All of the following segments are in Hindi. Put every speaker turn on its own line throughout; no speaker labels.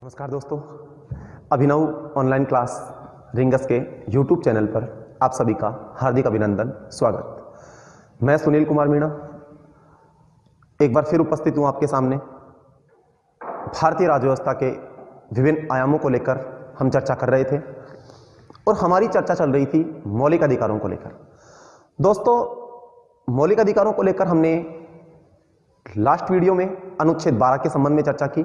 नमस्कार दोस्तों, अभिनव ऑनलाइन क्लास रिंगस के YouTube चैनल पर आप सभी का हार्दिक अभिनंदन, स्वागत। मैं सुनील कुमार मीणा एक बार फिर उपस्थित हूं आपके सामने। भारतीय राज्य व्यवस्था के विभिन्न आयामों को लेकर हम चर्चा कर रहे थे और हमारी चर्चा चल रही थी मौलिक अधिकारों को लेकर। दोस्तों, मौलिक अधिकारों को लेकर हमने लास्ट वीडियो में अनुच्छेद 12 के संबंध में चर्चा की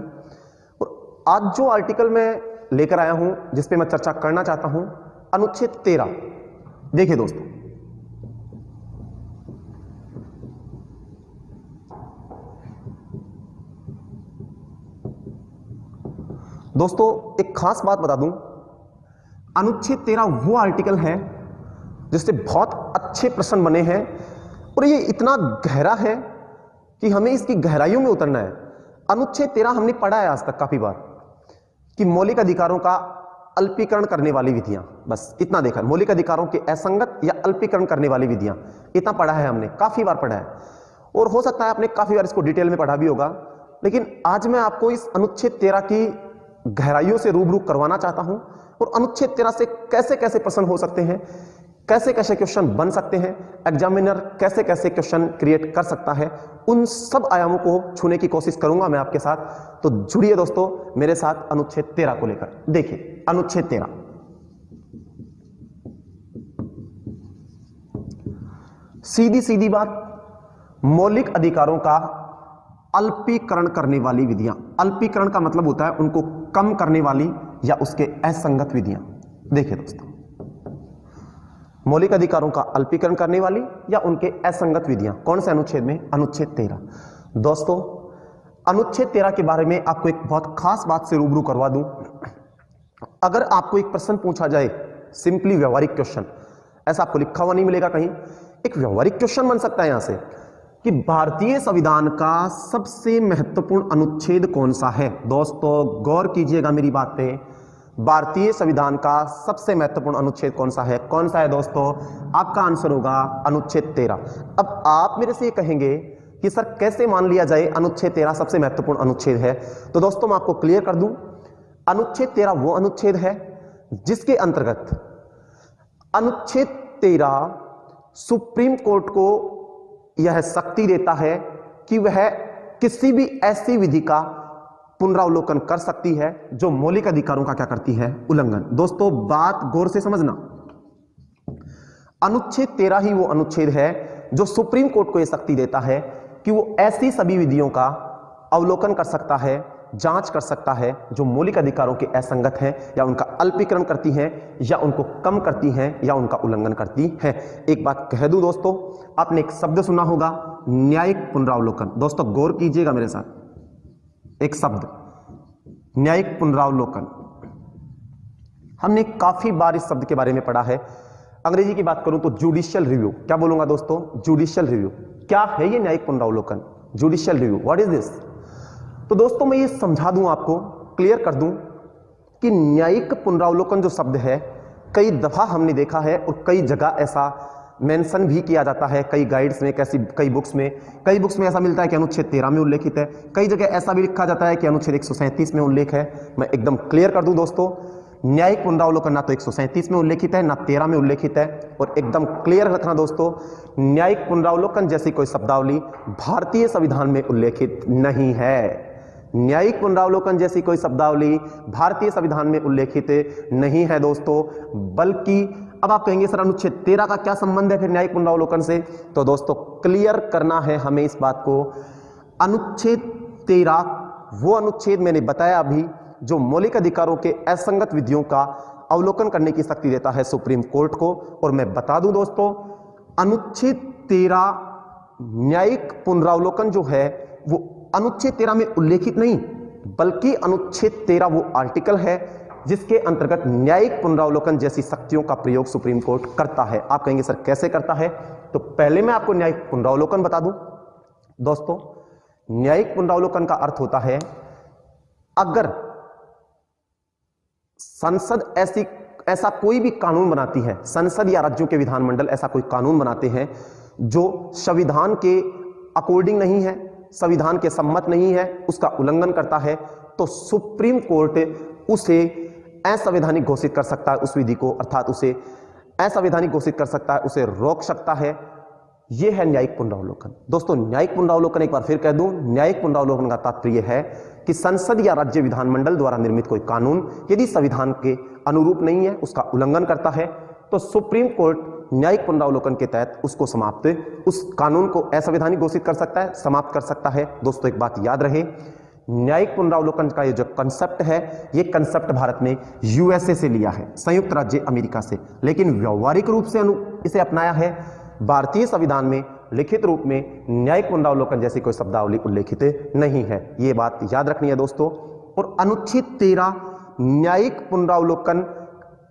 और आज जो आर्टिकल मैं लेकर आया हूं जिस पे मैं चर्चा करना चाहता हूं, अनुच्छेद 13। देखिए दोस्तों, एक खास बात बता दूं, अनुच्छेद 13 वो आर्टिकल है जिससे बहुत अच्छे प्रश्न बने हैं और ये इतना गहरा है कि हमें इसकी गहराइयों में उतरना है। अनुच्छेद 13 हमने पढ़ा है आज तक काफी बार कि मौलिक अधिकारों का अल्पीकरण करने वाली विधियां, बस इतना देखा। मौलिक अधिकारों के असंगत या अल्पीकरण करने वाली विधियां, इतना पढ़ा है हमने, काफी बार पढ़ा है और हो सकता है आपने काफी बार इसको डिटेल में पढ़ा भी होगा। लेकिन आज मैं आपको इस अनुच्छेद 13 की गहराइयों से रूबरू करवाना चाहता हूं और अनुच्छेद 13 से कैसे कैसे प्रश्न हो सकते हैं, कैसे कैसे क्वेश्चन बन सकते हैं, एग्जामिनर कैसे कैसे क्वेश्चन क्रिएट कर सकता है, उन सब आयामों को छूने की कोशिश करूंगा मैं आपके साथ। तो जुड़िए दोस्तों मेरे साथ अनुच्छेद 13 को लेकर। देखिए अनुच्छेद 13, सीधी सीधी बात, मौलिक अधिकारों का अल्पीकरण करने वाली विधियां। अल्पीकरण का मतलब होता है उनको कम करने वाली या उसके असंगत विधियां। देखिए दोस्तों, मौलिक अधिकारों का अल्पीकरण करने वाली या उनके असंगत विधियां कौन से अनुच्छेद में? अनुच्छेद 13। दोस्तों, अनुच्छेद 13 के बारे में आपको एक बहुत खास बात से रूबरू करवा दूं। अगर आपको एक प्रश्न पूछा जाए, सिंपली व्यवहारिक क्वेश्चन, ऐसा आपको लिखा हुआ नहीं मिलेगा कहीं, एक व्यवहारिक क्वेश्चन बन सकता है यहां से कि भारतीय संविधान का सबसे महत्वपूर्ण अनुच्छेद कौन सा है। दोस्तों गौर कीजिएगा मेरी बात पे, भारतीय संविधान का सबसे महत्वपूर्ण अनुच्छेद कौन सा है? कौन सा है दोस्तों? आपका आंसर होगा अनुच्छेद 13। अब आप मेरे से ये कहेंगे कि सर कैसे मान लिया जाए अनुच्छेद 13 सबसे महत्वपूर्ण अनुच्छेद है? तो दोस्तों मैं आपको क्लियर कर दूं, अनुच्छेद 13 वो अनुच्छेद है जिसके अंतर्गत अनुच्छेद 13 सुप्रीम कोर्ट को यह शक्ति देता है कि वह किसी भी ऐसी विधि का पुनरावलोकन कर सकती है जो मौलिक अधिकारों का क्या करती है? उल्लंघन। दोस्तों बात गौर से समझना, अनुच्छेद 13 ही वो अनुच्छेद है जो सुप्रीम कोर्ट को यह शक्ति देता है कि वो ऐसी सभी विधियों का अवलोकन कर सकता है, जांच कर सकता है जो मौलिक अधिकारों के असंगत हैं या उनका अल्पीकरण करती हैं या उनको कम करती हैं या उनका उल्लंघन करती हैं। एक बात कह दूं दोस्तों, आपने एक शब्द सुना होगा, न्यायिक पुनरावलोकन। दोस्तों गौर कीजिएगा मेरे साथ, एक शब्द न्यायिक पुनरावलोकन, हमने काफी बार इस शब्द के बारे में पढ़ा है। अंग्रेजी की बात करूं तो जुडिशियल रिव्यू। क्या बोलूंगा दोस्तों? Judicial review. क्या है ये न्यायिक पुनरावलोकन? Judicial review, what is this? तो दोस्तों मैं ये समझा दूं आपको, क्लियर कर दूं कि न्यायिक पुनरावलोकन जो शब्द है कई दफा हमने देखा है और कई जगह ऐसा मेंशन भी किया जाता है, कई गाइड्स में, कई बुक्स में ऐसा मिलता है कि अनुच्छेद 13 में उल्लेखित है, कई जगह ऐसा भी लिखा जाता है कि अनुच्छेद 137 में उल्लेख है। मैं एकदम क्लियर कर दूं दोस्तों, न्यायिक पुनरावलोकन ना तो 137 में उल्लेखित है ना 13 में उल्लेखित है। और एकदम क्लियर रखना दोस्तों, न्यायिक पुनरावलोकन जैसी कोई शब्दावली भारतीय संविधान में उल्लेखित नहीं है। न्यायिक पुनरावलोकन जैसी कोई शब्दावली भारतीय संविधान में उल्लेखित नहीं है दोस्तों, बल्कि अब आप कहेंगे सर अनुच्छेद 13 का क्या संबंध है फिर न्यायिक पुनरावलोकन से? तो दोस्तों क्लियर करना है हमें इस बात को। अनुच्छेद 13 वो अनुच्छेद मैंने बताया अभी जो मौलिक अधिकारों के असंगत विधियों का अवलोकन करने की शक्ति देता है सुप्रीम कोर्ट को। और मैं बता दूं दोस्तों, अनुच्छेद 13 न्यायिक पुनरावलोकन जो है वो अनुच्छेद 13 में उल्लेखित नहीं, बल्कि अनुच्छेद 13 वो आर्टिकल है जिसके अंतर्गत न्यायिक पुनरावलोकन जैसी शक्तियों का प्रयोग सुप्रीम कोर्ट करता है। आप कहेंगे सर कैसे करता है? तो पहले मैं आपको न्यायिक पुनरावलोकन बता दूं। दोस्तों न्यायिक पुनरावलोकन का अर्थ होता है अगर संसद ऐसा कोई भी कानून बनाती है, संसद या राज्यों के विधानमंडल ऐसा कोई कानून बनाते हैं जो संविधान के अकॉर्डिंग नहीं है, संविधान के सम्मत नहीं है, उसका उल्लंघन करता है, तो सुप्रीम कोर्ट उसे असंवैधानिक घोषित कर सकता है, उस विधि को, अर्थात उसे असंवैधानिक घोषित कर सकता है, उसे रोक सकता है। यह है न्यायिक पुनरावलोकन। दोस्तों न्यायिक पुनरावलोकन एक बार फिर कह दूं, न्यायिक पुनरावलोकन का तात्पर्य है कि संसद या राज्य विधानमंडल द्वारा निर्मित कोई कानून यदि संविधान के अनुरूप नहीं है, उसका उल्लंघन करता है, तो सुप्रीम कोर्ट न्यायिक पुनरावलोकन के तहत उसको उस कानून को असंवैधानिक घोषित कर सकता है, समाप्त कर सकता है। दोस्तों एक बात याद रहे, न्यायिक पुनरावलोकन का ये जो कंसेप्ट है, ये कंसेप्ट भारत ने यूएसए से लिया है, संयुक्त राज्य अमेरिका से, लेकिन व्यवहारिक रूप से इसे अपनाया है भारतीय संविधान में। लिखित रूप में न्यायिक पुनरावलोकन जैसी कोई शब्दावली उल्लेखित नहीं है, ये बात याद रखनी है दोस्तों। और अनुच्छेद 13 न्यायिक पुनरावलोकन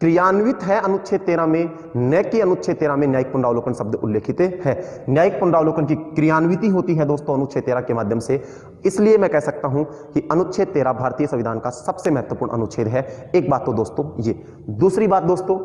क्रियान्वित है अनुच्छेद 13 में, न कि अनुच्छेद 13 में न्यायिक पुनरावलोकन शब्द उल्लेखित है। न्यायिक पुनरावलोकन की क्रियान्विति होती है दोस्तों अनुच्छेद 13 के माध्यम से, इसलिए मैं कह सकता हूं कि अनुच्छेद 13 भारतीय संविधान का सबसे महत्वपूर्ण अनुच्छेद है। एक बात तो दोस्तों ये। दूसरी बात दोस्तों,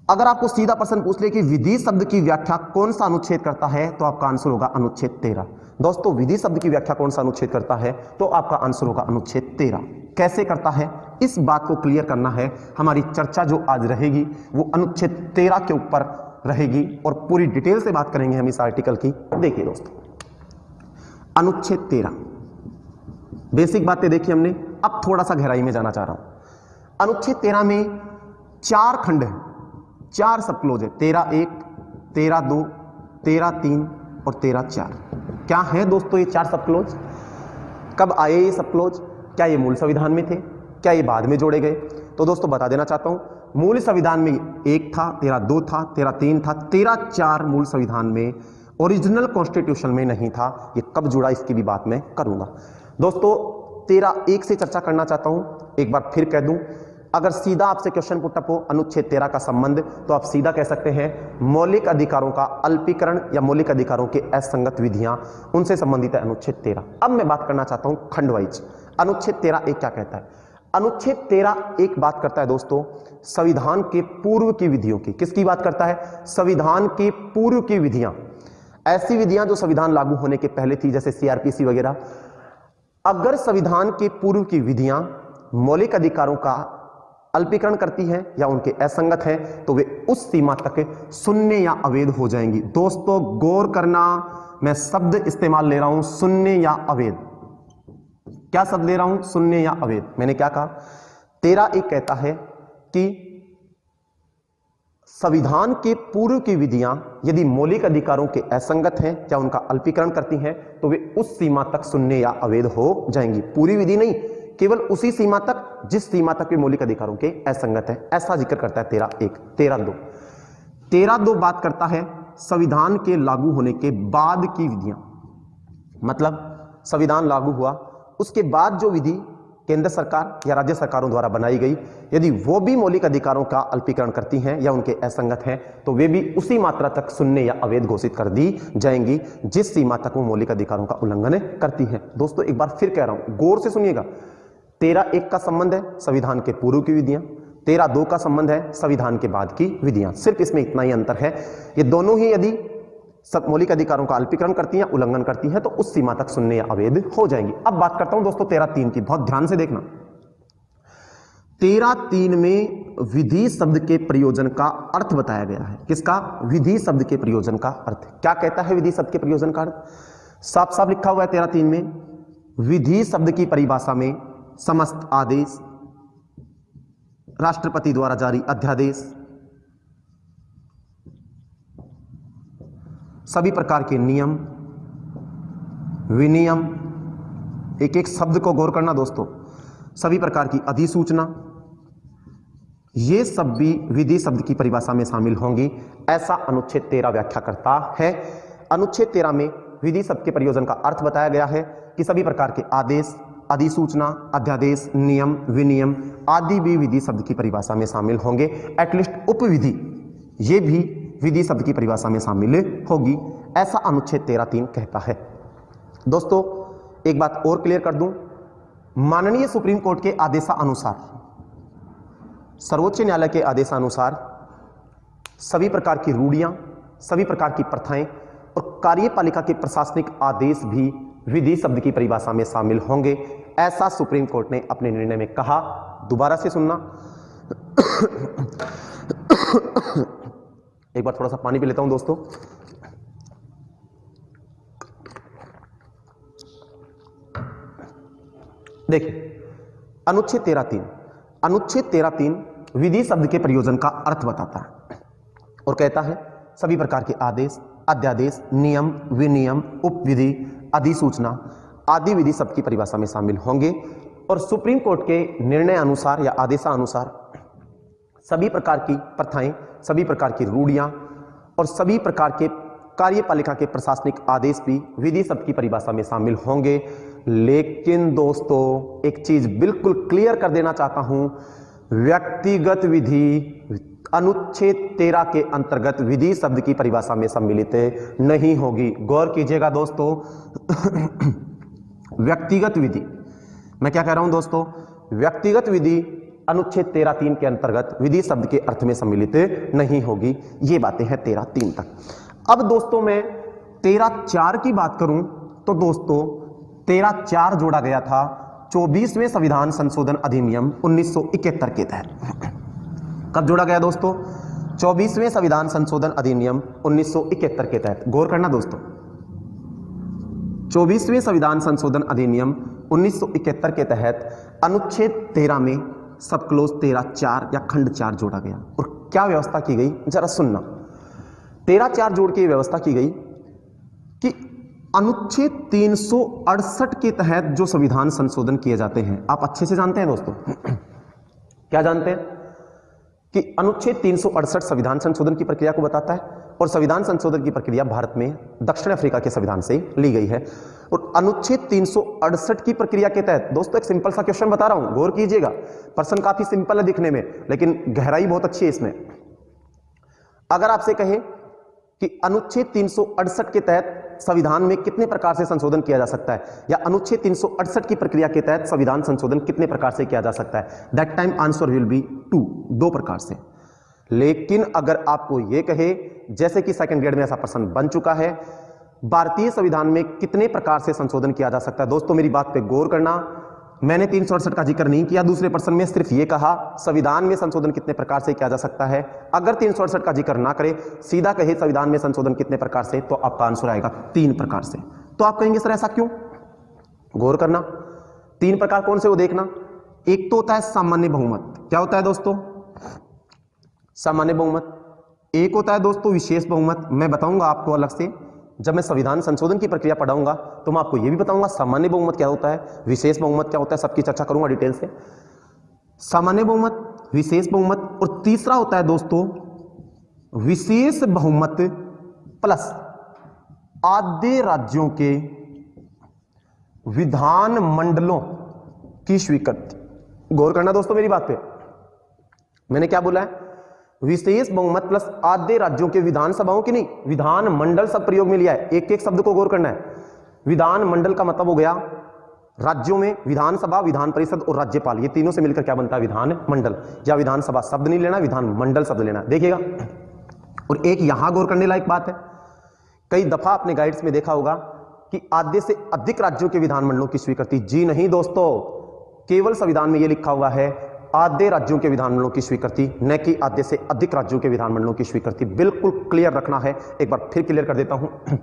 अगर आपको सीधा प्रश्न पूछ ले कि विधि शब्द की व्याख्या कौन सा अनुच्छेद करता है, तो आपका आंसर होगा अनुच्छेद 13। दोस्तों विधि शब्द की व्याख्या कौन सा अनुच्छेद करता है, तो आपका आंसर होगा अनुच्छेद 13। कैसे करता है, इस बात को क्लियर करना है। हमारी चर्चा जो आज रहेगी वो अनुच्छेद 13 के ऊपर रहेगी और पूरी डिटेल से बात करेंगे हम इस आर्टिकल की। देखिए दोस्तों, अनुच्छेद 13 बेसिक बातें देखी हमने, अब थोड़ा सा गहराई में जाना चाह रहा हूं। अनुच्छेद 13 में 4 खंड है, 4 सब क्लोज है, 13(1), 13(2), 13(3) और 13(4). क्या है दोस्तों ये 4 सब क्लोज? कब आए ये सब क्लोज? क्या ये मूल संविधान में थे? क्या ये बाद में जोड़े गए? तो दोस्तों बता देना चाहता हूं, मूल संविधान में 1 था, 13(2) था, 13(3) था, 13(4) मूल संविधान में, ओरिजिनल कॉन्स्टिट्यूशन में नहीं था। ये कब जुड़ा इसकी भी बात मैं करूंगा। दोस्तों 13(1) से चर्चा करना चाहता हूं, एक बार फिर कह दूं, अगर सीधा आपसे क्वेश्चन पुटअप हो अनुच्छेद 13 का संबंध, तो आप सीधा कह सकते हैं मौलिक अधिकारों का अल्पीकरण या मौलिक अधिकारों के असंगत विधियां, उनसे संबंधित है अनुच्छेद 13। अब मैं बात करना चाहता हूं खंड वाइज, अनुच्छेद 13(1) क्या कहता है? अनुच्छेद 13(1) बात करता है दोस्तों संविधान के पूर्व की विधियों की। किसकी बात करता है? संविधान के पूर्व की विधियां, ऐसी विधियां जो संविधान लागू होने के पहले थी, जैसे सीआरपीसी वगैरह। अगर संविधान के पूर्व की विधियां मौलिक अधिकारों का अल्पीकरण करती हैं या उनके असंगत हैं, तो वे उस सीमा तक शून्य या अवैध हो जाएंगी। दोस्तों गौर करना, मैं शब्द इस्तेमाल ले रहा हूं शून्य या अवैध। क्या शब्द ले रहा हूं? शून्य या अवैध। मैंने क्या कहा? 13(1) कहता है कि संविधान के पूर्व की विधियां यदि मौलिक अधिकारों के असंगत हैं या उनका अल्पीकरण करती हैं, तो वे उस सीमा तक शून्य या अवैध हो जाएंगी। पूरी विधि नहीं, केवल उसी सीमा तक जिस सीमा तक वे मौलिक अधिकारों के असंगत है, ऐसा जिक्र करता है 13(1). 13(2) बात करता है संविधान के लागू होने के बाद की विधियां, मतलब संविधान लागू हुआ उसके बाद जो विधि केंद्र सरकार या राज्य सरकारों द्वारा बनाई गई, यदि वो भी मौलिक अधिकारों का अल्पीकरण करती हैं या उनके असंगत हैं, तो वे भी उसी मात्रा तक शून्य या अवैध घोषित कर दी जाएंगी जिस सीमा तक वो मौलिक अधिकारों का उल्लंघन करती हैं। दोस्तों एक बार फिर कह रहा हूं, गौर से सुनिएगा। 13(1) का संबंध है संविधान के पूर्व की विधियां, 13(2) का संबंध है संविधान के बाद की विधियां। सिर्फ इसमें इतना ही अंतर है, ये दोनों ही यदि सब मौलिक अधिकारों का अल्पीकरण करती हैं, उल्लंघन करती हैं, तो उस सीमा तक शून्य या अवैध हो जाएंगी। अब बात करता हूं दोस्तों 13(3) की, बहुत ध्यान से देखना। 13(3) में विधि शब्द के प्रयोजन का अर्थ बताया गया है। किसका? विधि शब्द के प्रयोजन का अर्थ। क्या कहता है विधि शब्द के प्रयोजन का अर्थ? साफ साफ लिखा हुआ है 13(3) में, विधि शब्द की परिभाषा में समस्त आदेश, राष्ट्रपति द्वारा जारी अध्यादेश, सभी प्रकार के नियम, विनियम, एक एक शब्द को गौर करना दोस्तों, सभी प्रकार की अधिसूचना, ये सब भी विधि शब्द की परिभाषा में शामिल होंगी, ऐसा अनुच्छेद 13 व्याख्या करता है। अनुच्छेद 13 में विधि शब्द के प्रयोजन का अर्थ बताया गया है कि सभी प्रकार के आदेश, अधिसूचना, अध्यादेश, नियम, विनियम आदि भी विधि शब्द की परिभाषा में शामिल होंगे। एटलीस्ट उपविधि ये भी विधि शब्द की परिभाषा में शामिल होगी, ऐसा अनुच्छेद 13(3) कहता है। दोस्तों एक बात और क्लियर कर दूं, माननीय सुप्रीम कोर्ट के आदेशानुसार, सर्वोच्च न्यायालय के आदेशानुसार सभी प्रकार की रूढ़ियां, सभी प्रकार की प्रथाएं और कार्यपालिका के प्रशासनिक आदेश भी विधि शब्द की परिभाषा में शामिल होंगे, ऐसा सुप्रीम कोर्ट ने अपने निर्णय में कहा। दोबारा से सुनना। एक बार थोड़ा सा पानी पी लेता हूं दोस्तों। देखिए अनुच्छेद 13(3), अनुच्छेद 13(3) विधि शब्द के प्रयोजन का अर्थ बताता है और कहता है सभी प्रकार के आदेश, अध्यादेश, नियम, विनियम, उपविधि, अधिसूचना आदि विधि शब्द की परिभाषा में शामिल होंगे और सुप्रीम कोर्ट के निर्णय अनुसार या आदेशानुसार सभी प्रकार की प्रथाएं, सभी प्रकार की रूढ़ियां और सभी प्रकार के कार्यपालिका के प्रशासनिक आदेश भी विधि शब्द की परिभाषा में शामिल होंगे। लेकिन दोस्तों एक चीज बिल्कुल क्लियर कर देना चाहता हूं, व्यक्तिगत विधि अनुच्छेद 13 के अंतर्गत विधि शब्द की परिभाषा में सम्मिलित नहीं होगी। गौर कीजिएगा दोस्तों। व्यक्तिगत विधि, मैं क्या कह रहा हूं दोस्तों, व्यक्तिगत विधि अनुच्छेद 13(3) के अंतर्गत विधि शब्द के अर्थ में सम्मिलित नहीं होगी। ये बातें हैं 13(3) तक। अब दोस्तों मैं 13(4) की बात करूं तो दोस्तों 13(4) जोड़ा गया था 24वें संविधान संशोधन अधिनियम 1971 के तहत। कब जोड़ा गया दोस्तों? 24वें संविधान संशोधन अधिनियम 1971 के तहत। गौर करना दोस्तों, 24वें संविधान संशोधन अधिनियम 1971 के तहत अनुच्छेद 13 में सब क्लोज 13(4) या खंड 4 जोड़ा गया। और क्या व्यवस्था की गई जरा सुनना। 13(4) जोड़ के व्यवस्था की गई कि अनुच्छेद 368 के तहत जो संविधान संशोधन किए जाते हैं, आप अच्छे से जानते हैं दोस्तों, क्या जानते हैं कि अनुच्छेद 368 संविधान संशोधन की प्रक्रिया को बताता है और संविधान संशोधन की प्रक्रिया भारत में दक्षिण अफ्रीका के संविधान से ली गई है। और अनुच्छेद 368 की प्रक्रिया के तहत दोस्तों एक सिंपल सा क्वेश्चन बता रहा हूं, गौर कीजिएगा। प्रश्न काफी सिंपल है दिखने में, लेकिन गहराई बहुत अच्छी है इसमें। अगर आपसे कहे कि अनुच्छेद 368 के तहत संविधान में कितने प्रकार से संशोधन किया जा सकता है, या अनुच्छेद 368 की प्रक्रिया के तहत संविधान संशोधन कितने प्रकार से किया जा सकता है, that time answer will be 2 प्रकार से। लेकिन अगर आपको यह कहे, जैसे कि सेकंड ग्रेड में ऐसा प्रश्न बन चुका है, भारतीय संविधान में कितने प्रकार से संशोधन किया जा सकता है, दोस्तों मेरी बात पे गौर करना। मैंने 368 का जिक्र नहीं किया, दूसरे प्रश्न में सिर्फ ये कहा संविधान में संशोधन कितने प्रकार से किया जा सकता है। अगर 368 का जिक्र ना करे, सीधा कहे संविधान में संशोधन कितने प्रकार से, तो आपका आंसर आएगा 3 प्रकार से। तो आप कहेंगे सर ऐसा क्यों? गौर करना, 3 प्रकार कौन से वो देखना। एक तो होता है सामान्य बहुमत। क्या होता है दोस्तों? सामान्य बहुमत। एक होता है दोस्तों विशेष बहुमत। मैं बताऊंगा आपको अलग से, जब मैं संविधान संशोधन की प्रक्रिया पढ़ाऊंगा तो मैं आपको यह भी बताऊंगा सामान्य बहुमत क्या होता है, विशेष बहुमत क्या होता है, सबकी चर्चा करूंगा डिटेल से। सामान्य बहुमत, विशेष बहुमत, और तीसरा होता है दोस्तों विशेष बहुमत प्लस आधे राज्यों के विधान मंडलों की स्वीकृति। गौर करना दोस्तों मेरी बात पे, मैंने क्या बोला है? विशेष बहुमत प्लस आधे राज्यों के विधानसभाओं की नहीं, विधान मंडल सब प्रयोग में लिया है। एक एक शब्द को गौर करना है। विधान मंडल का मतलब हो गया राज्यों में विधानसभा, विधान परिषद और राज्यपाल, ये तीनों से मिलकर क्या बनता है? विधान मंडल। या विधानसभा शब्द नहीं लेना, विधान मंडल शब्द लेना, देखिएगा। और एक यहां गौर करने लायक बात है, कई दफा आपने गाइड्स में देखा होगा कि आधे से अधिक राज्यों के विधानमंडलों की स्वीकृति। जी नहीं दोस्तों, केवल संविधान में यह लिखा हुआ है आधे राज्यों के विधानमंडलों की स्वीकृति, न कि आधे से अधिक राज्यों के विधानमंडलों की स्वीकृति। बिल्कुल क्लियर रखना है, एक बार फिर क्लियर कर देता हूं।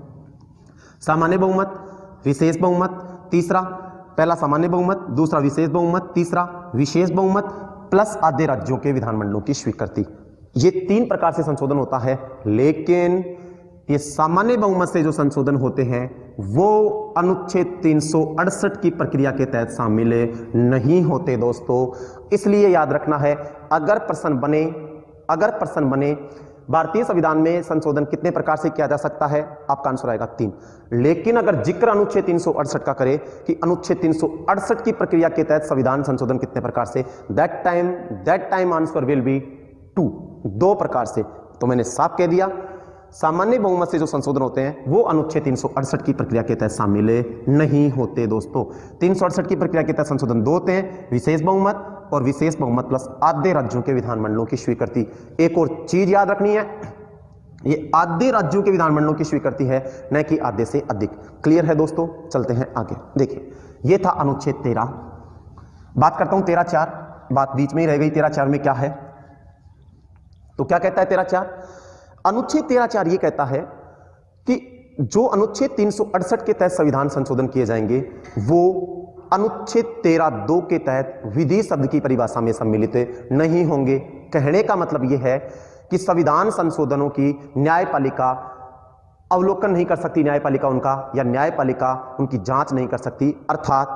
सामान्य बहुमत, विशेष बहुमत, तीसरा, पहला सामान्य बहुमत, दूसरा विशेष बहुमत, तीसरा विशेष बहुमत प्लस आधे राज्यों के विधानमंडलों की स्वीकृति। ये 3 प्रकार से संशोधन होता है। लेकिन ये सामान्य बहुमत से जो संशोधन होते हैं वो अनुच्छेद 368 की प्रक्रिया के तहत शामिल नहीं होते दोस्तों। इसलिए याद रखना है, अगर प्रश्न बने भारतीय संविधान में संशोधन कितने प्रकार से किया जा सकता है, आपका आंसर आएगा 3। लेकिन अगर जिक्र अनुच्छेद 368 का करे कि अनुच्छेद 368 की प्रक्रिया के तहत संविधान संशोधन कितने प्रकार से, that time answer will be 2 प्रकार से। तो मैंने साफ कह दिया, सामान्य बहुमत से जो संशोधन होते हैं वो अनुच्छेद 368 की प्रक्रिया के तहत शामिल नहीं होते दोस्तों। 368 की प्रक्रिया के तहत संशोधन 2 होते हैं, विशेष बहुमत और विशेष बहुमत प्लस आधे राज्यों के विधानमंडलों की स्वीकृति। एक और चीज याद रखनी है, ये आधे राज्यों के विधानमंडलों की स्वीकृति है, न कि आधे से अधिक। क्लियर है दोस्तों? चलते हैं आगे। देखिए, ये था अनुच्छेद 13 बात करता हूं 13(4), बात बीच में ही रह गई। 13(4) में क्या है, तो क्या कहता है 13(4)? अनुच्छेद 13(4) ये कहता है कि जो अनुच्छेद 368 के तहत संविधान संशोधन किए जाएंगे वो अनुच्छेद 13(2) के तहत विधि शब्द की परिभाषा में सम्मिलित नहीं होंगे। कहने का मतलब यह है कि संविधान संशोधनों की न्यायपालिका अवलोकन नहीं कर सकती, न्यायपालिका उनका, या न्यायपालिका उनकी जांच नहीं कर सकती। अर्थात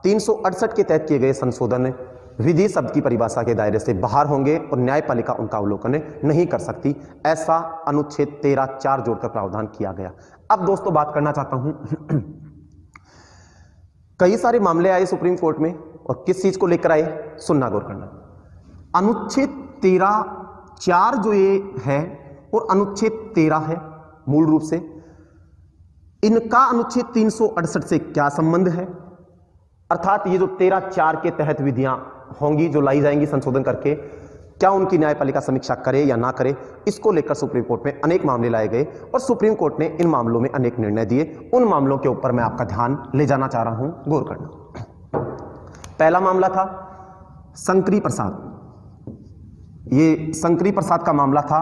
368 के तहत किए गए संशोधन विधि शब्द की परिभाषा के दायरे से बाहर होंगे और न्यायपालिका उनका अवलोकन नहीं कर सकती। ऐसा अनुच्छेद 13(4) जोड़कर प्रावधान किया गया। अब दोस्तों बात करना चाहता हूं कई सारे मामले आए सुप्रीम कोर्ट में और किस चीज को लेकर आए, सुनना गौर करना। अनुच्छेद 13(4) जो ये है और अनुच्छेद 13 है, मूल रूप से इनका अनुच्छेद 368 से क्या संबंध है। अर्थात ये जो 13(4) के तहत विधियां होंगी जो लाई जाएंगी संशोधन करके, क्या उनकी न्यायपालिका समीक्षा करे या ना करे, इसको लेकर सुप्रीम कोर्ट में अनेक मामले लाए गए और सुप्रीम कोर्ट ने इन मामलों में अनेक निर्णय दिए। उन मामलों के ऊपर मैं आपका ध्यान ले जाना चाह रहा हूं, गौर करना। पहला मामला था शंकरी प्रसाद। ये शंकरी प्रसाद का मामला था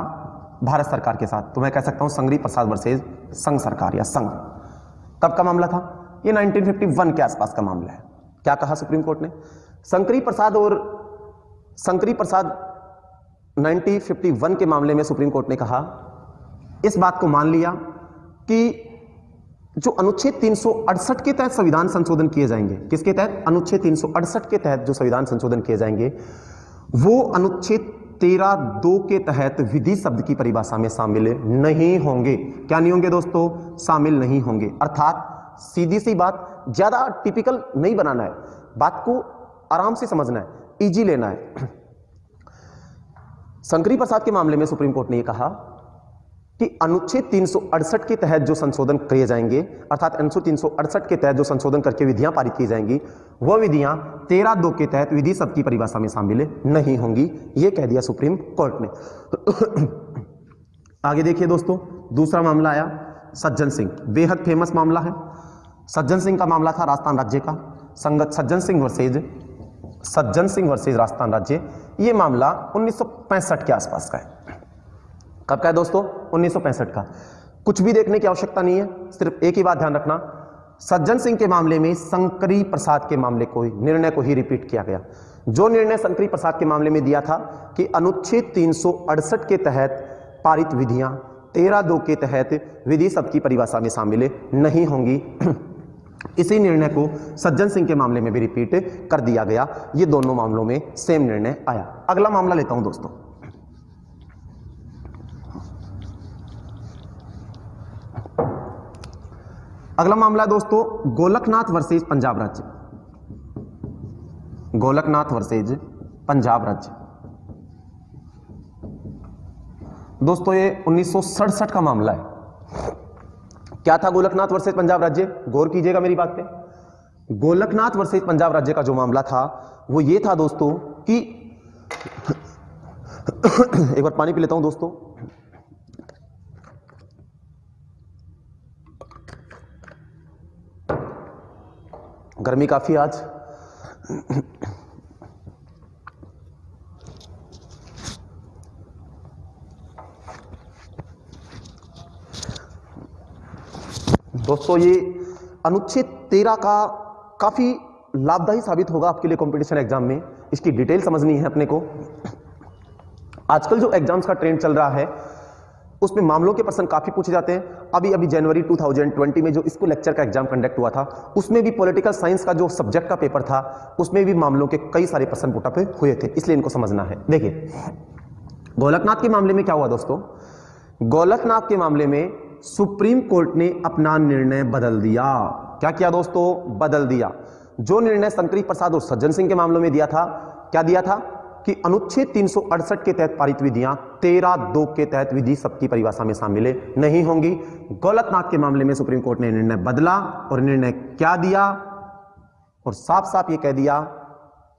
भारत सरकार के साथ, तो मैं कह सकता हूं शंकरी प्रसाद वर्सेज संघ सरकार या संघ। कब का मामला था? ये 1951 के आसपास का मामला है। क्या कहा सुप्रीम कोर्ट ने? शंकरी प्रसाद 1951 के मामले में सुप्रीम कोर्ट ने कहा, इस बात को मान लिया कि जो अनुच्छेद 368 के तहत संविधान संशोधन किए जाएंगे, किसके तहत? अनुच्छेद 368 के तहत जो संविधान संशोधन किए जाएंगे वो अनुच्छेद 13(2) के तहत विधि शब्द की परिभाषा में शामिल नहीं होंगे। क्या नहीं होंगे दोस्तों? शामिल नहीं होंगे। अर्थात सीधी सी बात, ज्यादा टिपिकल नहीं बनाना है, बात को आराम से समझना है, इजी लेना है। शंकरी प्रसाद के मामले में सुप्रीम कोर्ट ने यह कहा कि अनुच्छेद 368 के तहत जो संशोधन किए जाएंगे, अर्थात अनुच्छेद 368 के तहत जो संशोधन करके विधियां पारित की जाएंगी वह विधियां 13(2) के तहत विधि शब्द की परिभाषा में शामिल नहीं होंगी। यह कह दिया सुप्रीम कोर्ट ने। आगे देखिए दोस्तों, दूसरा मामला आया सज्जन सिंह। बेहद फेमस मामला है। सज्जन सिंह का मामला था राजस्थान राज्य का, संगत सज्जन सिंह वर्सेज राजस्थान राज्य। यह मामला 1965 के आसपास का है। कब का है दोस्तों? 1965 का। कुछ भी देखने की आवश्यकता नहीं है, सिर्फ एक ही बात ध्यान रखना, सज्जन सिंह के मामले में शंकरी प्रसाद के मामले को, निर्णय को ही रिपीट किया गया। जो निर्णय शंकरी प्रसाद के मामले में दिया था कि अनुच्छेद 368 के तहत पारित विधियां 13(2) के तहत विधि शब्द की परिभाषा में शामिल नहीं होंगी, इसी निर्णय को सज्जन सिंह के मामले में भी रिपीट कर दिया गया। ये दोनों मामलों में सेम निर्णय आया। अगला मामला लेता हूं दोस्तों, अगला मामला दोस्तों गोलकनाथ वर्सेज पंजाब राज्य। गोलकनाथ वर्सेज पंजाब राज्य। दोस्तों ये 1967 का मामला है। क्या था गोलकनाथ वर्सेज पंजाब राज्य? गौर कीजिएगा मेरी बात पे। गोलकनाथ वर्सेज पंजाब राज्य का जो मामला था वो ये था दोस्तों कि एक बार पानी पी लेता हूं दोस्तों। गर्मी काफी आज। दोस्तों ये अनुच्छेद 13 का काफी लाभदायी साबित होगा आपके लिए कंपटीशन एग्जाम में। इसकी डिटेल समझनी है अपने को। आजकल जो एग्जाम्स का ट्रेंड चल रहा है उसमें मामलों के प्रश्न काफी पूछे जाते हैं। अभी जनवरी 2020 में जो स्कूल लेक्चर का एग्जाम कंडक्ट हुआ था उसमें भी पॉलिटिकल साइंस का जो सब्जेक्ट का पेपर था उसमें भी मामलों के कई सारे प्रश्न पुटअप हुए थे, इसलिए इनको समझना है। देखिए गोलकनाथ के मामले में क्या हुआ दोस्तों? गोलकनाथ के मामले में सुप्रीम कोर्ट ने अपना निर्णय बदल दिया। क्या किया दोस्तों? बदल दिया। जो निर्णय शंकरी प्रसाद और सज्जन सिंह के मामलों में दिया था, क्या दिया था कि अनुच्छेद 368 के तहत पारित विधियां 13(2) के तहत विधि शब्द की परिभाषा में शामिल नहीं होंगी। गोलकनाथ के मामले में सुप्रीम कोर्ट ने निर्णय बदला और निर्णय क्या दिया? और साफ साफ ये कह दिया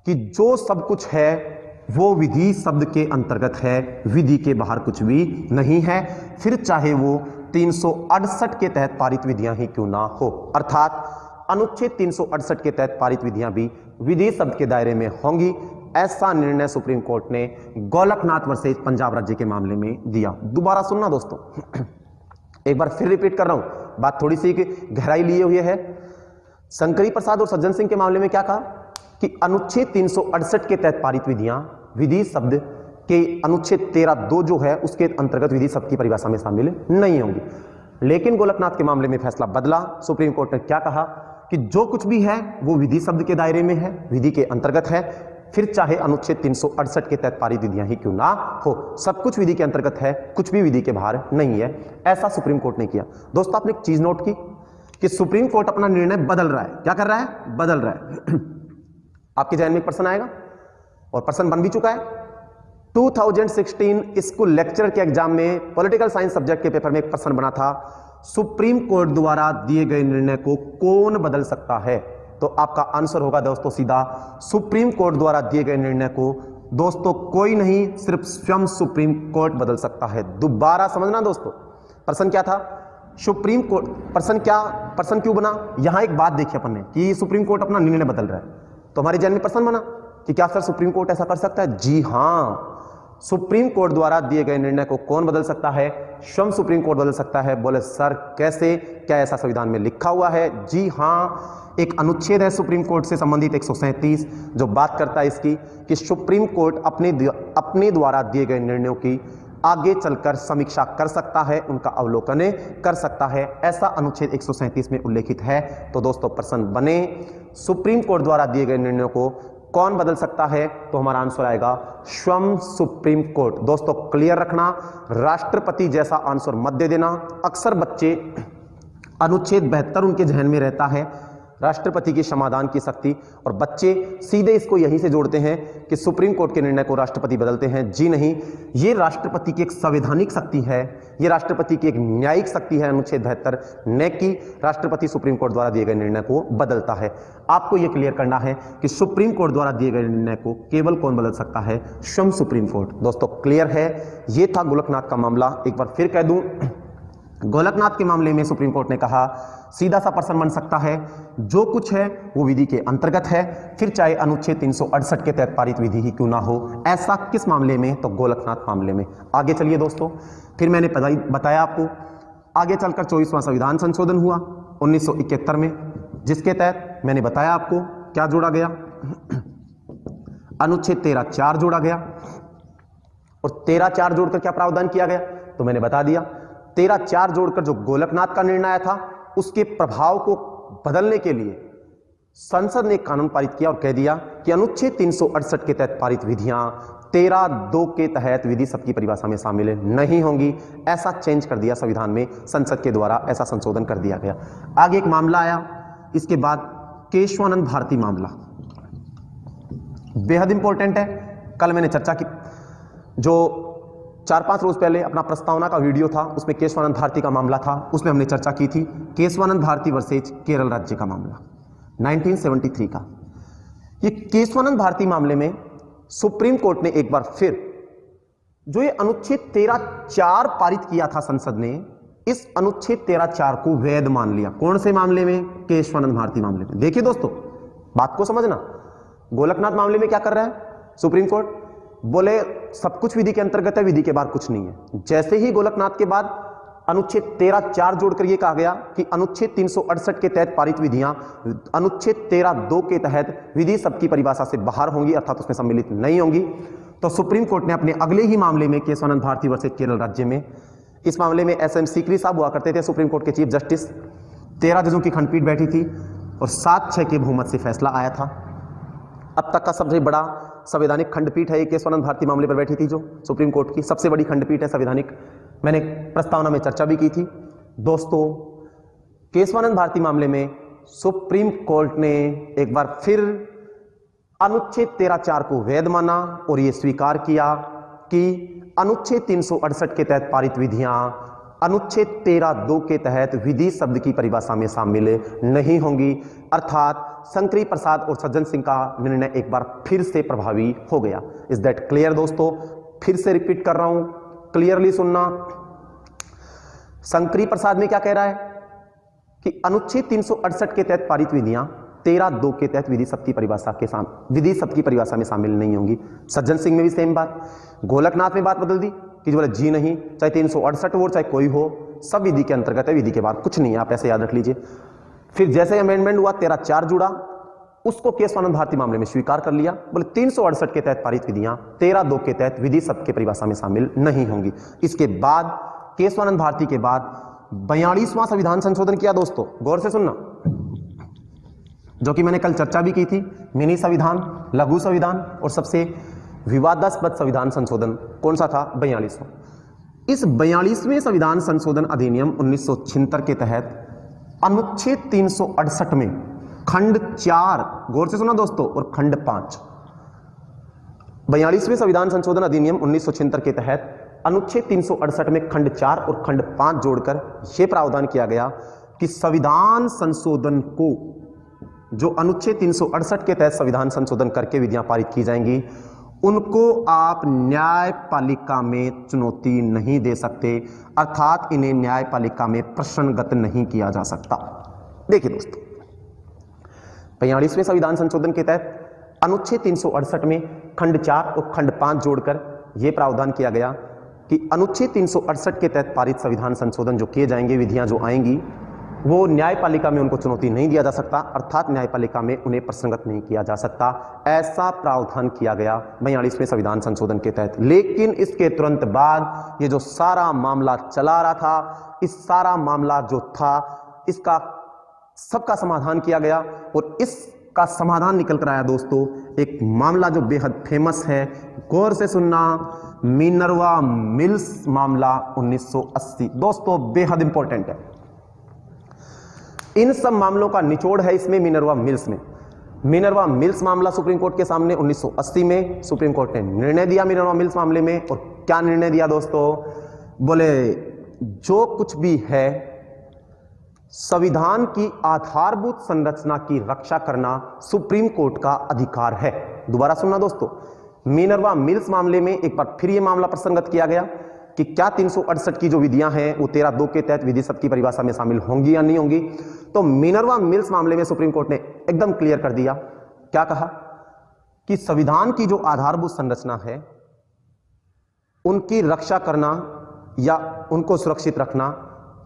कि जो सब कुछ है वो विधि शब्द के अंतर्गत है, विधि के बाहर कुछ भी नहीं है, फिर चाहे वो 368 के तहत पारित विधियां ही क्यों ना हो। अर्थात अनुच्छेद 368 के तहत पारित विधियां भी विधि शब्द के दायरे में होंगी। ऐसा निर्णय सुप्रीम कोर्ट ने गोलकनाथ वर्सेस पंजाब राज्य के मामले में दिया। दोबारा सुनना दोस्तों, एक बार फिर रिपीट कर रहा हूं, बात थोड़ी सी गहराई लिए हुई है। शंकरी प्रसाद और सज्जन सिंह के मामले में क्या कहा कि अनुच्छेद 368 के तहत पारित विधियां विधि शब्द के अनुच्छेद 13(2) जो है उसके अंतर्गत विधि शब्द की परिभाषा में शामिल नहीं होंगी। लेकिन गोलकनाथ के मामले में फैसला बदला। सुप्रीम कोर्ट ने क्या कहा कि जो कुछ भी है वो विधि शब्द के दायरे में है, विधि के अंतर्गत है, फिर चाहे अनुच्छेद 368 के तहत पारित विधियां ही क्यों ना हो, सब कुछ विधि के अंतर्गत है, कुछ भी विधि के बाहर नहीं है। ऐसा सुप्रीम कोर्ट ने किया। दोस्तों आपने एक चीज नोट की कि सुप्रीम कोर्ट अपना निर्णय बदल रहा है। क्या कर रहा है? बदल रहा है। आपके जहन में एक प्रश्न आएगा और प्रश्न बन भी चुका है। 2016 स्कूल लेक्चर के एग्जाम में पॉलिटिकल साइंस सब्जेक्ट के पेपर में एक प्रश्न बना था, सुप्रीम कोर्ट द्वारा दिए गए निर्णय को कौन बदल सकता है? तो आपका आंसर होगा दोस्तों सीधा, सुप्रीम कोर्ट द्वारा दिए गए निर्णय को दोस्तों कोई नहीं, सिर्फ स्वयं सुप्रीम कोर्ट बदल सकता है। दोबारा समझना दोस्तों, प्रश्न क्या था? Supreme court. प्रश्न क्यों बना? यहां एक बात देखी अपन ने कि सुप्रीम कोर्ट अपना निर्णय बदल रहा है, तो हमारे जहन में प्रश्न बना कि क्या सर सुप्रीम कोर्ट ऐसा कर सकता है? जी हां, सुप्रीम कोर्ट द्वारा दिए गए निर्णय को कौन बदल सकता है? स्वयं सुप्रीम कोर्ट बदल सकता है। बोले सर कैसे? क्या ऐसा संविधान में लिखा हुआ है? जी हां, एक अनुच्छेद है सुप्रीम कोर्ट से संबंधित 137 जो बात करता है इसकी कि सुप्रीम कोर्ट अपने द्वारा दिए गए निर्णयों की आगे चलकर समीक्षा कर सकता है, उनका अवलोकन कर सकता है। ऐसा अनुच्छेद 137 में उल्लेखित है। तो दोस्तों प्रश्न बने, सुप्रीम कोर्ट द्वारा दिए गए निर्णयों को कौन बदल सकता है? तो हमारा आंसर आएगा स्वयं सुप्रीम कोर्ट। दोस्तों क्लियर रखना, राष्ट्रपति जैसा आंसर मत दे देना। अक्सर बच्चे अनुच्छेद 72 उनके जहन में रहता है, राष्ट्रपति की समाधान की शक्ति, और बच्चे सीधे इसको यहीं से जोड़ते हैं कि सुप्रीम कोर्ट के निर्णय को राष्ट्रपति बदलते हैं। जी नहीं, ये राष्ट्रपति की एक संवैधानिक शक्ति है, ये राष्ट्रपति की एक न्यायिक शक्ति है अनुच्छेद 72, न कि राष्ट्रपति सुप्रीम कोर्ट द्वारा दिए गए निर्णय को बदलता है। आपको यह क्लियर करना है कि सुप्रीम कोर्ट द्वारा दिए गए निर्णय को केवल कौन बदल सकता है? स्वयं सुप्रीम कोर्ट। दोस्तों क्लियर है, यह था गोलकनाथ का मामला। एक बार फिर कह दूं, गोलकनाथ के मामले में सुप्रीम कोर्ट ने कहा सीधा सा प्रश्न बन सकता है, जो कुछ है वो विधि के अंतर्गत है, फिर चाहे अनुच्छेद 368 के तहत पारित विधि ही क्यों ना हो। ऐसा किस मामले में? तो गोलकनाथ मामले में। आगे चलिए दोस्तों, फिर मैंने बताया आपको, आगे चलकर 24वां संविधान संशोधन हुआ 1971 में, जिसके तहत मैंने बताया आपको क्या जोड़ा गया, अनुच्छेद 13(4) जोड़ा गया। और 13(4) जोड़कर क्या प्रावधान किया गया? तो मैंने बता दिया, 13(4) जोड़कर जो गोलकनाथ का निर्णय आया था उसके प्रभाव को बदलने के लिए संसद ने एक कानून पारित किया और कह दिया कि अनुच्छेद 368 के तहत पारित विधियां 13(2) के तहत विधि शब्द की परिभाषा में शामिल नहीं होंगी। ऐसा चेंज कर दिया संविधान में, संसद के द्वारा ऐसा संशोधन कर दिया गया। आगे एक मामला आया, इसके बाद केशवानंद भारती मामला बेहद इंपॉर्टेंट है। कल मैंने चर्चा की, जो 4-5 रोज पहले अपना प्रस्तावना का वीडियो था, उसमें केशवानंद भारती का मामला था, उसमें हमने चर्चा की थी केशवानंद भारती वर्सेज केरल राज्य का मामला 1973 का। ये केशवानंद भारती मामले में सुप्रीम कोर्ट ने एक बार फिर जो ये अनुच्छेद 13(4) पारित किया था संसद ने, इस अनुच्छेद 13(4) को वैध मान लिया। कौन से मामले में? केशवानंद भारती मामले में। देखिए दोस्तों, बात को समझना, गोलकनाथ मामले में क्या कर रहा है सुप्रीम कोर्ट? बोले सब कुछ विधि के अंतर्गत है, विधि के बाहर कुछ नहीं है। जैसे ही गोलकनाथ के बाद अनुच्छेद 13(4) जोड़कर यह कहा गया कि अनुच्छेद 368 के तहत पारित विधियां अनुच्छेद 13(2) के तहत विधि शब्द की परिभाषा से बाहर होंगी, अर्थात उसमें सम्मिलित नहीं होंगी, तो सुप्रीम कोर्ट ने अपने अगले ही मामले में केशवानंद भारती वर्सेज केरल राज्य में, इस मामले में SM सीकरी साहब हुआ करते थे सुप्रीम कोर्ट के चीफ जस्टिस, 13 जजों की खंडपीठ बैठी थी और 7-6 के बहुमत से फैसला आया था। अब तक का सबसे बड़ा संवैधानिक खंडपीठ है ये केशवानंद भारती मामले पर बैठी थी, जो सुप्रीम कोर्ट की सबसे बड़ी खंडपीठ है संवैधानिक। मैंने प्रस्तावना में चर्चा भी की थी। दोस्तों केशवानंद भारती मामले में सुप्रीम कोर्ट ने एक बार फिर अनुच्छेद 13(4) को वैध माना और यह स्वीकार किया कि अनुच्छेद 368 के तहत पारित विधियां अनुच्छेद 13(2) के तहत विधि शब्द की परिभाषा में शामिल नहीं होंगी, अर्थात शंकरी प्रसाद और सज्जन सिंह का निर्णय एक बार फिर से प्रभावी हो गया। इज दैट क्लियर दोस्तों? फिर से रिपीट कर रहा हूं, क्लियरली सुनना। शंकरी प्रसाद में क्या कह रहा है कि अनुच्छेद 368 के तहत पारित विधियां 13(2) के तहत विधि सब की परिभाषा में शामिल नहीं होंगी। सज्जन सिंह में भी सेम बात, गोलकनाथ में बात बदल दी कि जो बोले जी नहीं, चाहे 368 वोट चाहे कोई हो, सब विधि के अंतर्गत है, विधि के बाद कुछ नहीं है, आप ऐसे याद रख लीजिए। फिर जैसे अमेंडमेंट हुआ 13(4) जुड़ा, उसको केशवानंद भारती मामले में स्वीकार कर लिया, बोले 368 के तहत पारित विधियां 13(2) के तहत विधि सब के परिभाषा में शामिल नहीं होंगी। इसके बाद केशवानंद भारती के बाद 42वां संविधान संशोधन किया दोस्तों, गौर से सुनना, जो कि मैंने कल चर्चा भी की थी। मिनी संविधान, लघु संविधान और सबसे विवादास्पद संविधान संशोधन कौन सा था? 42वां। इस 42वें संविधान संशोधन अधिनियम 1976 के तहत अनुच्छेद 368 में खंड 4, गौर से सुना दोस्तों, और खंड 5, 42वें संविधान संशोधन अधिनियम 1976 के तहत अनुच्छेद 368 में खंड 4 और खंड 5 जोड़कर यह प्रावधान किया गया कि संविधान संशोधन को, जो अनुच्छेद 368 के तहत संविधान संशोधन करके विधियां पारित की जाएंगी, उनको आप न्यायपालिका में चुनौती नहीं दे सकते, अर्थात इन्हें न्यायपालिका में प्रश्नगत नहीं किया जा सकता। देखिए दोस्तों, 42वें संविधान संशोधन के तहत अनुच्छेद 368 में खंड 4 और खंड 5 जोड़कर यह प्रावधान किया गया कि अनुच्छेद 368 के तहत पारित संविधान संशोधन जो किए जाएंगे, विधियां जो आएंगी, वो न्यायपालिका में उनको चुनौती नहीं दिया जा सकता, अर्थात न्यायपालिका में उन्हें प्रसंगत नहीं किया जा सकता। ऐसा प्रावधान किया गया 42वें संविधान संशोधन के तहत। लेकिन इसके तुरंत बाद ये जो सारा मामला चला रहा था, इस सारा मामला जो था, इसका सबका समाधान किया गया और इसका समाधान निकल कर आया दोस्तों एक मामला जो बेहद फेमस है, गौर से सुनना, मिनर्वा मिल्स मामला 1980। दोस्तों बेहद इंपॉर्टेंट है, इन सब मामलों का निचोड़ है इसमें मिनर्वा मिल्स में। मिनर्वा मिल्स मामला सुप्रीम कोर्ट के सामने 1980 में सुप्रीम कोर्ट ने निर्णय दिया मिनर्वा मिल्स मामले में। और क्या निर्णय दिया दोस्तों? बोले जो कुछ भी है, संविधान की आधारभूत संरचना की रक्षा करना सुप्रीम कोर्ट का अधिकार है। दोबारा सुनना दोस्तों, मिनर्वा मिल्स मामले में एक बार फिर यह मामला प्रसंगत किया गया कि क्या 368 की जो विधियां हैं वो 13(2) के तहत विधि सब की परिभाषा में शामिल होंगी या नहीं होंगी। तो मिनर्वा मिल्स मामले में सुप्रीम कोर्ट ने एकदम क्लियर कर दिया, क्या कहा कि संविधान की जो आधारभूत संरचना है उनकी रक्षा करना या उनको सुरक्षित रखना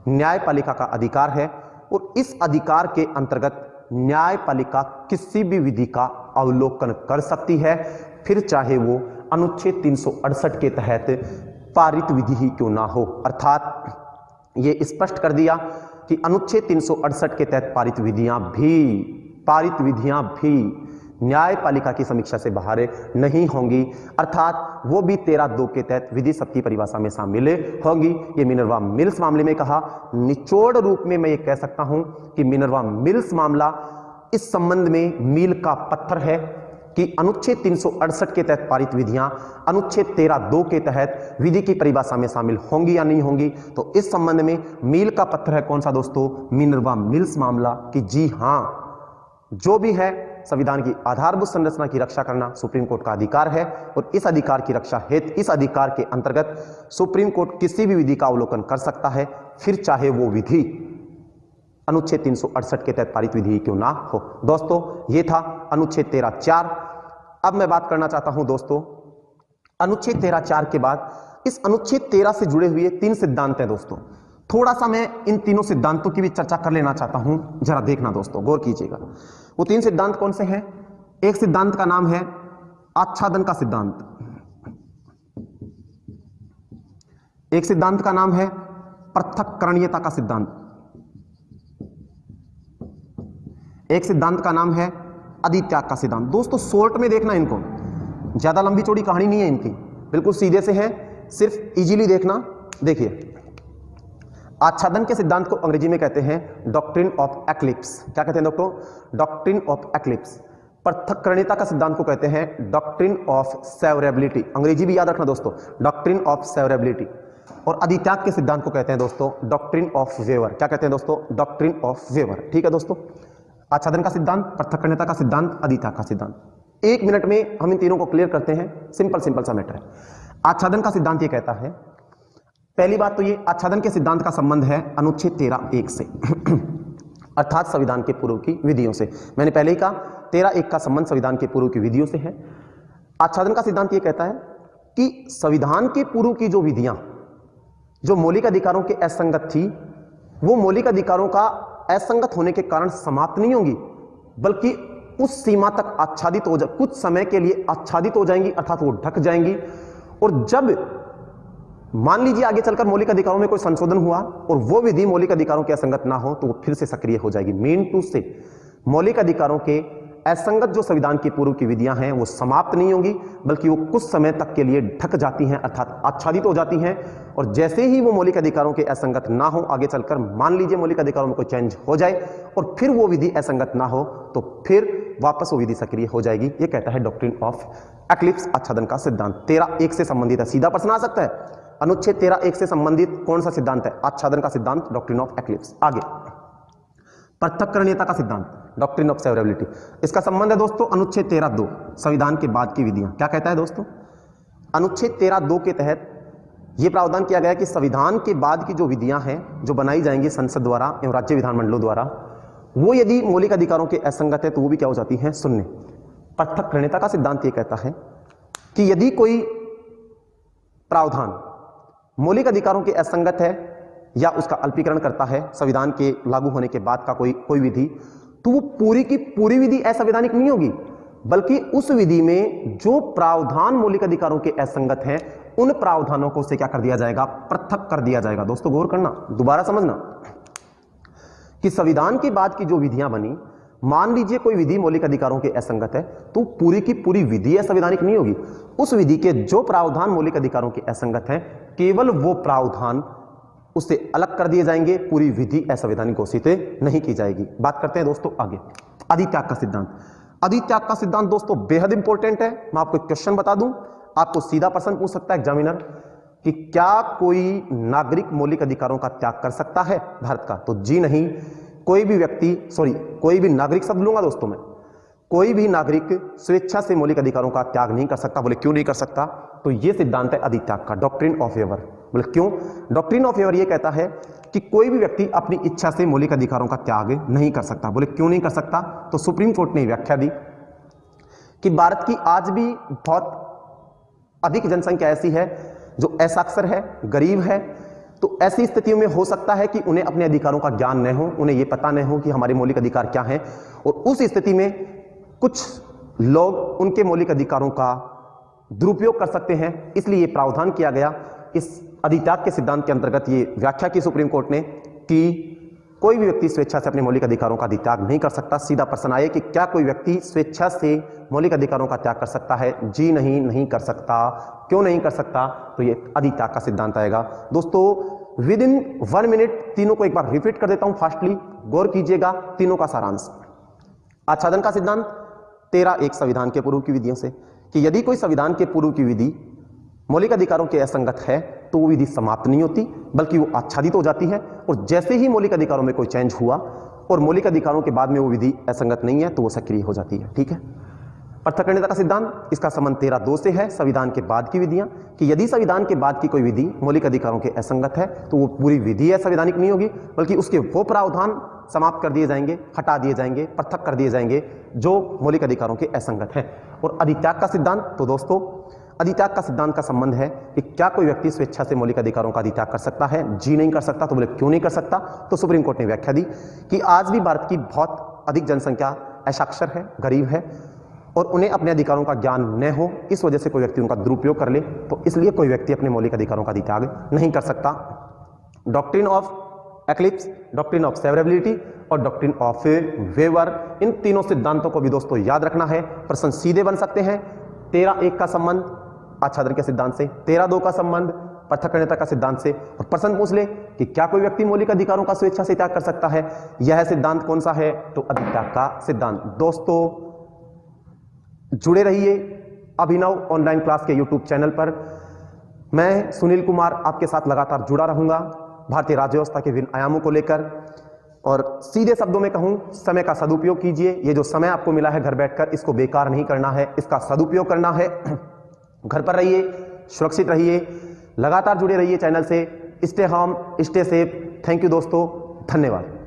न्यायपालिका का अधिकार है और इस अधिकार के अंतर्गत न्यायपालिका किसी भी विधि का अवलोकन कर सकती है, फिर चाहे वो अनुच्छेद 368 के तहत पारित विधि ही क्यों ना हो। अर्थात ये स्पष्ट कर दिया कि अनुच्छेद 368 के तहत पारित विधियां भी न्यायपालिका की समीक्षा से बाहर नहीं होंगी, अर्थात वो भी 13(2) के तहत विधि सब की परिभाषा में शामिल होंगी। ये मिनर्वा मिल्स मामले में कहा। निचोड़ रूप में मैं ये कह सकता हूं कि मिनर्वा मिल्स मामला इस संबंध में मील का पत्थर है कि अनुच्छेद 368 के तहत पारित विधियां अनुच्छेद 13(2) के तहत विधि की परिभाषा में शामिल होंगी या नहीं होंगी। तो इस संबंध में मील का पत्थर है कौन सा दोस्तों? मिनर्वा मिल्स मामला, कि जी हां, जो भी है संविधान की आधारभूत संरचना की रक्षा करना सुप्रीम कोर्ट का अधिकार है और इस अधिकार की रक्षा हेतु इस अधिकार के अंतर्गत सुप्रीम कोर्ट किसी भी विधि का अवलोकन कर सकता है, फिर चाहे वो विधि अनुच्छेद 368 के तहत पारित विधि क्यों ना हो। दोस्तों ये था अनुच्छेद 13(4). अब मैं बात करना चाहता हूं दोस्तों अनुच्छेद 13(4) के बाद इस अनुच्छेद 13 से जुड़े हुए 3 सिद्धांत हैं दोस्तों। थोड़ा सा मैं इन तीनों सिद्धांतों की भी चर्चा कर लेना चाहता हूं, जरा देखना दोस्तों, गौर कीजिएगा। वो 3 सिद्धांत कौन से हैं? एक सिद्धांत का नाम है आच्छादन का सिद्धांत, एक सिद्धांत का नाम है पृथक्करणीयता का सिद्धांत, एक सिद्धांत का नाम है अधित्याग का सिद्धांत। दोस्तों शॉर्ट में देखना इनको, ज्यादा लंबी चौड़ी कहानी नहीं है इनकी, बिल्कुल सीधे से है, सिर्फ इजीली देखना। देखिए आच्छादन के सिद्धांत को अंग्रेजी में कहते हैं डॉक्ट्रिन ऑफ एक्लिप्स। क्या कहते हैं दोस्तों? Doctrine of eclipse. पृथक्करणीयता का सिद्धांत को कहते हैं डॉक्ट्रिन ऑफ सेवरेबिलिटी, अंग्रेजी भी याद रखना दोस्तों, डॉक्ट्रिन ऑफ सेवरेबिलिटी। और अधित्याग के सिद्धांत को कहते हैं दोस्तों डॉक्ट्रिन ऑफ वेवर। क्या कहते हैं दोस्तों? Doctrine of waiver. ठीक है दोस्तों, आच्छादन का सिद्धांत, पृथक्करणीयता का सिद्धांत, अधित्याग का सिद्धांत। 1 मिनट में हम इन तीनों को क्लियर करते हैं, सिंपल सा मैटर है। आच्छादन का सिद्धांत ये कहता है, पहली बात तो ये आच्छादन के सिद्धांत का संबंध है अनुच्छेद 13(1) से। अर्थात संविधान के पूर्व की विधियों से। मैंने पहले ही कहा 13(1) का संबंध संविधान के पूर्व की विधियों से है। आच्छादन का सिद्धांत यह कहता है कि संविधान के पूर्व की जो विधियां जो मौलिक अधिकारों के असंगत थी, वो मौलिक अधिकारों का असंगत होने के कारण समाप्त नहीं होंगी, बल्कि उस सीमा तक आच्छादित हो कुछ समय के लिए आच्छादित हो जाएंगी, अर्थात वो ढक जाएंगी। और जब मान लीजिए आगे चलकर मौलिक अधिकारों में कोई संशोधन हुआ और वो विधि मौलिक अधिकारों के असंगत ना हो, तो वो फिर से सक्रिय हो जाएगी। मीन टू से मौलिक अधिकारों के असंगत जो संविधान की पूर्व की विधियां हैं वो समाप्त नहीं होंगी, बल्कि वो कुछ समय तक के लिए ढक जाती हैं, अर्थात आच्छादित हो जाती हैं। और जैसे ही वो मौलिक अधिकारों के असंगत ना हो, आगे चलकर मान लीजिए मौलिक अधिकारों में कोई चेंज हो जाए और फिर वो विधि असंगत ना हो, तो फिर वापस वो विधि सक्रिय हो जाएगी। ये कहता है डॉक्ट्रिन ऑफ एक्लिप्स आच्छादन का सिद्धांत। 13(1) से संबंधित है। सीधा प्रश्न आ सकता है, अनुच्छेद 13(1) से संबंधित कौन सा सिद्धांत है? आच्छादन का सिद्धांत, डॉक्ट्रिन ऑफ एक्लिप्स। आगे पृथक्करणीयता का सिद्धांत, डॉक्ट्रिन ऑफ सेवरेबिलिटी। इसका संबंध है दोस्तों अनुच्छेद 13(2) संविधान के बाद की विधियां। क्या कहता है दोस्तों? अनुच्छेद 13(2) के तहत यह प्रावधान किया गया कि संविधान के बाद की जो विधियां हैं जो बनाई जाएंगी संसद द्वारा एवं राज्य विधानमंडलों द्वारा, वो यदि मौलिक अधिकारों के असंगत है तो वो भी क्या हो जाती हैं? शून्य। पृथक्करणीयता का सिद्धांत ये कहता है कि यदि कोई प्रावधान मौलिक अधिकारों के असंगत है या उसका अल्पीकरण करता है संविधान के लागू होने के बाद का कोई विधि, तो वो पूरी की पूरी विधि असंवैधानिक नहीं होगी, बल्कि उस विधि में जो प्रावधान मौलिक अधिकारों के असंगत हैं उन प्रावधानों को से क्या कर दिया जाएगा? पृथक कर दिया जाएगा। दोस्तों गौर करना, दोबारा समझना कि संविधान के बाद की जो विधियां बनी, मान लीजिए कोई विधि मौलिक अधिकारों के असंगत है, तो पूरी की पूरी विधि असंवैधानिक नहीं होगी। उस विधि के जो प्रावधान मौलिक अधिकारों के असंगत हैं, केवल वो प्रावधान उससे अलग कर दिए जाएंगे, पूरी विधि असंवैधानिक घोषित नहीं की जाएगी। बात करते हैं दोस्तों आगे अधित्याग का सिद्धांत। अधित्याग का सिद्धांत दोस्तों बेहद इंपॉर्टेंट है। मैं आपको एक क्वेश्चन बता दूं, आपको सीधा प्रश्न पूछ सकता है एग्जामिनर कि क्या कोई नागरिक मौलिक अधिकारों का त्याग कर सकता है भारत का? तो जी नहीं, कोई भी व्यक्ति, कोई भी नागरिक शब्द लूंगा दोस्तों मैं, कोई भी नागरिक स्वेच्छा से मौलिक अधिकारों का त्याग नहीं कर सकता। बोले क्यों नहीं कर सकता? तो यह सिद्धांत है अधित्याग का, डॉक्ट्रिन ऑफ फेवर। बोले क्यों? डॉक्ट्रिन ऑफ फेवर यह कहता है कि कोई भी व्यक्ति अपनी इच्छा से मौलिक अधिकारों का त्याग नहीं कर सकता। बोले क्यों नहीं कर सकता? तो सुप्रीम कोर्ट ने व्याख्या दी कि भारत की आज भी बहुत अधिक जनसंख्या ऐसी है जो असाक्षर है, गरीब है, तो ऐसी स्थितियों में हो सकता है कि उन्हें अपने अधिकारों का ज्ञान न हो, उन्हें यह पता न हो कि हमारे मौलिक अधिकार क्या हैं, और उस स्थिति में कुछ लोग उनके मौलिक अधिकारों का दुरुपयोग कर सकते हैं। इसलिए यह प्रावधान किया गया इस अधित्याग के सिद्धांत के अंतर्गत। ये व्याख्या की सुप्रीम कोर्ट ने कि कोई भी व्यक्ति स्वेच्छा से अपने मौलिक अधिकारों का अधित्याग नहीं कर सकता। सीधा प्रश्न आए कि क्या कोई व्यक्ति स्वेच्छा से मौलिक अधिकारों का त्याग कर सकता है? जी नहीं, नहीं कर सकता। क्यों नहीं कर सकता? तो ये अधित्याग का सिद्धांत आएगा। दोस्तों विद इन 1 मिनट तीनों को एक बार रिपीट कर देता हूं फास्टली, गौर कीजिएगा। तीनों का सारांश, आच्छादन का सिद्धांत 13(1) संविधान के पूर्व की विधियों से कि यदि कोई संविधान के पूर्व की विधि मौलिक अधिकारों के असंगत है तो वो विधि समाप्त नहीं होती, बल्कि वो आच्छादित हो जाती है। और जैसे ही मौलिक अधिकारों में कोई चेंज हुआ और मौलिक अधिकारों के बाद में वो विधि असंगत नहीं है तो वो सक्रिय हो जाती है। ठीक है। पृथक्करणीयता का सिद्धांत, इसका संबंध 13(2) से है, संविधान के बाद की विधियां, कि यदि संविधान के बाद की कोई विधि मौलिक अधिकारों के असंगत है तो वो पूरी विधि असंवैधानिक नहीं होगी, बल्कि उसके वो प्रावधान समाप्त कर दिए जाएंगे, हटा दिए जाएंगे, पृथक कर दिए जाएंगे जो मौलिक अधिकारों के असंगत हैं। और अधित्याग का सिद्धांत, तो दोस्तों अधित्याग का सिद्धांत का संबंध है कि क्या कोई व्यक्ति स्वेच्छा से मौलिक अधिकारों का अधित्याग कर सकता है? जी नहीं कर सकता। तो बोले क्यों नहीं कर सकता? तो सुप्रीम कोर्ट ने व्याख्या दी कि आज भी भारत की बहुत अधिक जनसंख्या असाक्षर है, गरीब है, और उन्हें अपने अधिकारों का ज्ञान न हो, इस वजह से कोई व्यक्ति उनका दुरुपयोग कर ले, तो इसलिए कोई व्यक्ति अपने मौलिक अधिकारों का अधित्याग नहीं कर सकता। Doctrine of eclipse, doctrine of severability और डॉक्ट्रिन ऑफ वेवर, इन तीनों सिद्धांतों को भी दोस्तों याद रखना है। प्रश्न सीधे बन सकते हैं। 13(1) का संबंध आच्छादन के सिद्धांत से, 13(2) का संबंध पृथक्करणीयता का सिद्धांत से, और प्रश्न पूछ ले कि क्या कोई व्यक्ति मौलिक अधिकारों का स्वेच्छा से त्याग कर सकता है? यह सिद्धांत कौन सा है? तो अधित्याग का सिद्धांत। दोस्तों जुड़े रहिए अभिनव ऑनलाइन क्लास के यूट्यूब चैनल पर। मैं सुनील कुमार आपके साथ लगातार जुड़ा रहूंगा भारतीय राज्य व्यवस्था के विभिन्न आयामों को लेकर। और सीधे शब्दों में कहूं, समय का सदुपयोग कीजिए। ये जो समय आपको मिला है घर बैठकर, इसको बेकार नहीं करना है, इसका सदुपयोग करना है। घर पर रहिए, सुरक्षित रहिए, लगातार जुड़े रहिए चैनल से। Stay home, stay safe. Thank you दोस्तों, धन्यवाद।